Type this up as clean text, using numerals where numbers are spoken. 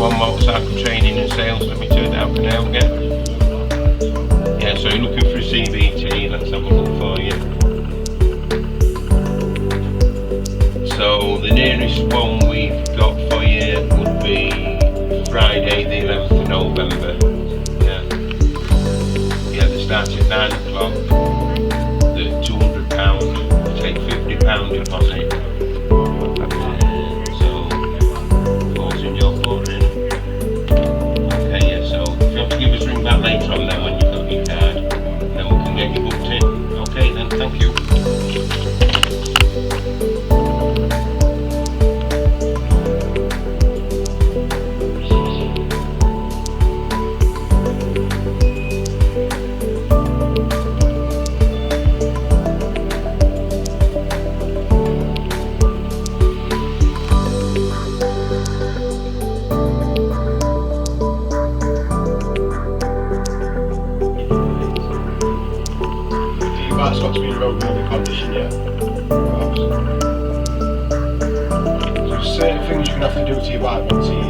on motorcycle training and sales. Let me turn down for now again. Yeah, so you're looking for a CBT, let's have a look for you. So the nearest one we've got for you would be Friday the 11th of November. Yeah, they start at 9 o'clock. They're £200, take £50 deposit. So, falls in your phone in. Okay, yeah, so if you want to give us a ring back later on then when you've got your card, then we can get you booked in. Okay then, thank you. That's got to be road building condition, yeah. There's certain things you're going to have to do to your bike once a year.